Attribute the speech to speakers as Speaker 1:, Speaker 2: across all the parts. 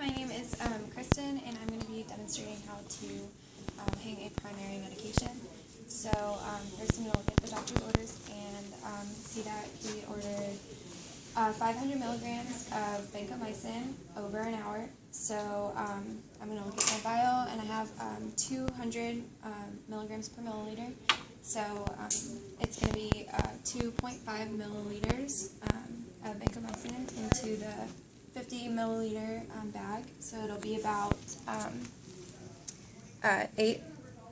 Speaker 1: my name is Kristen, and I'm going to be demonstrating how to hang a primary medication. So first I'm going to look at the doctor's orders and see that he ordered 500 milligrams of vancomycin over an hour. So I'm going to look at my vial, and I have 200 milligrams per milliliter. So it's going to be 2.5 milliliters of vancomycin into the 50 milliliter bag. So it'll be about 8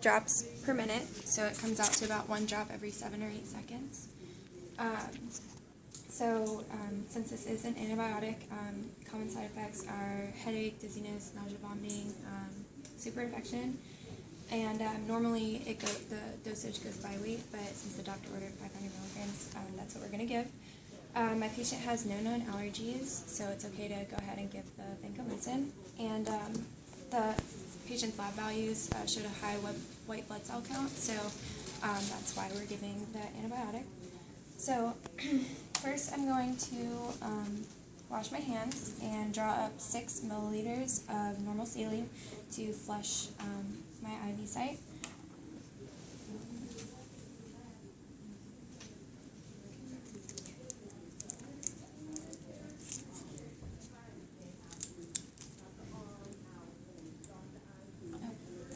Speaker 1: drops per minute. So it comes out to about 1 drop every 7 or 8 seconds. Since this is an antibiotic, common side effects are headache, dizziness, nausea, vomiting, super infection. And normally the dosage goes by weight, but since the doctor ordered 500 milligrams, that's what we're going to give. My patient has no known allergies, so it's okay to go ahead and give the vancomycin. And the patient's lab values showed a high white blood cell count, so that's why we're giving the antibiotic. So first I'm going to wash my hands and draw up 6 milliliters of normal saline to flush my IV site.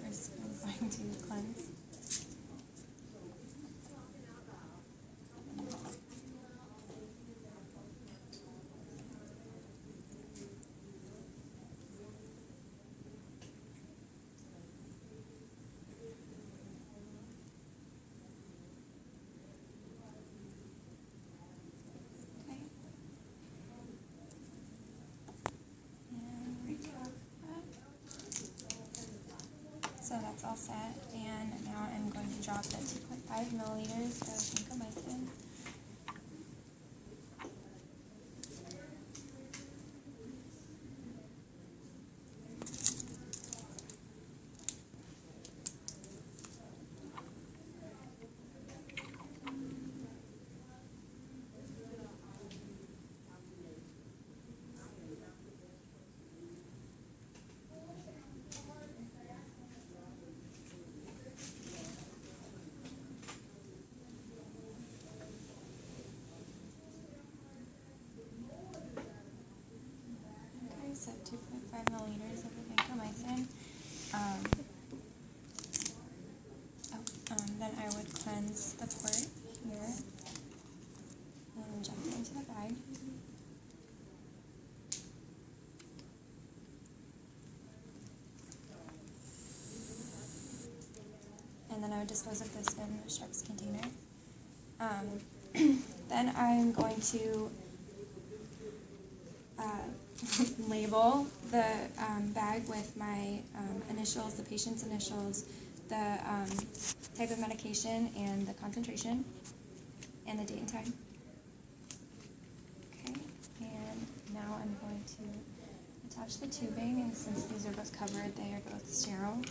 Speaker 1: First I'm going to cleanse. So that's all set, and now I'm going to drop the 2.5 milliliters of vancomycin. So 2.5 milliliters of the vancomycin. Then I would cleanse the port here and inject it into the bag. And then I would dispose of this in a Sharps container. Then I'm going to label the bag with my initials, the patient's initials, the type of medication, and the concentration, and the date and time. Okay, and now I'm going to attach the tubing, and since these are both covered, they are both sterile.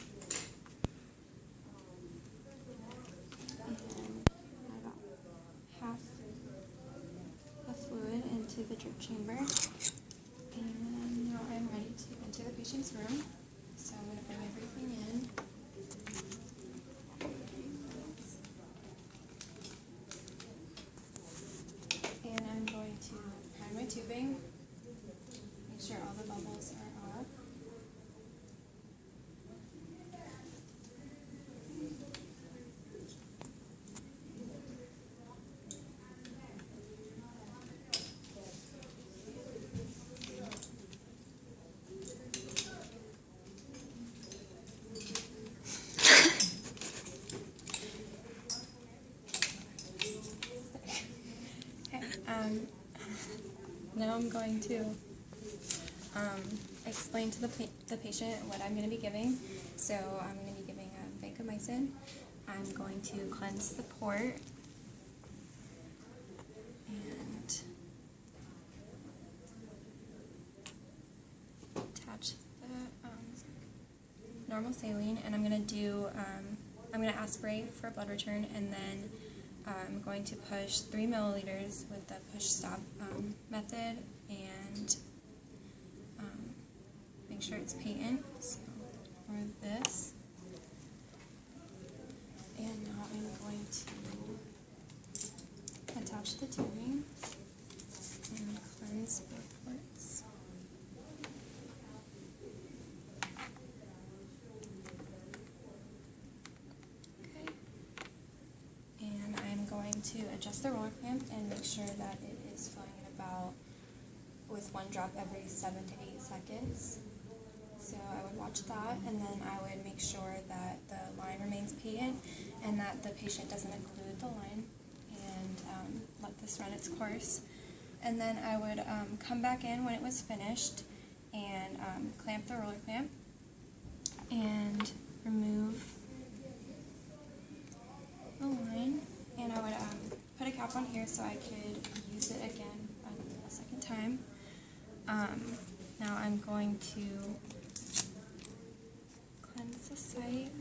Speaker 1: And add about half the fluid into the drip chamber. And now I'm ready to enter the patient's room. So I'm going to bring everything in. And I'm going to prime my tubing. Make sure all the bubbles are off. Now I'm going to explain to the patient what I'm going to be giving. So I'm going to be giving vancomycin. I'm going to cleanse the port and attach the normal saline, and I'm going to aspirate for blood return, and then I'm going to push 3 milliliters with the push stop method, and make sure it's patent. So remove this. And now I'm going to attach the tubing and cleanse both ports. Okay. And I'm going to adjust the roller clamp and make sure that it is flowing at about with 1 drop every 7 to 8 seconds. So I would watch that, and then I would make sure that the line remains patent and that the patient doesn't occlude the line, and let this run its course. And then I would come back in when it was finished and clamp the roller clamp and remove the line. And I would put a cap on here so I could use it again a second time. Now I'm going to cleanse the site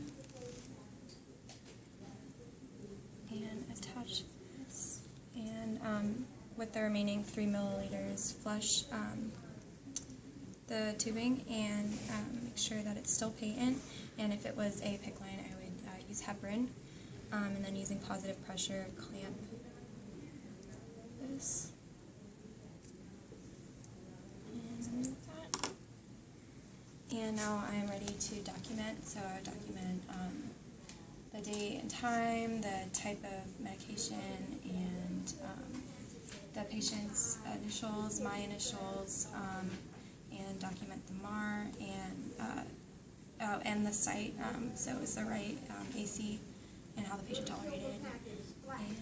Speaker 1: and attach this, and with the remaining 3 milliliters, flush the tubing and make sure that it's still patent. And if it was a PICC line, I would use heparin, and then using positive pressure, clamp this. And now I am ready to document. So I document the date and time, the type of medication, and the patient's initials, my initials, and document the MAR and the site. So it was the right AC and how the patient tolerated. And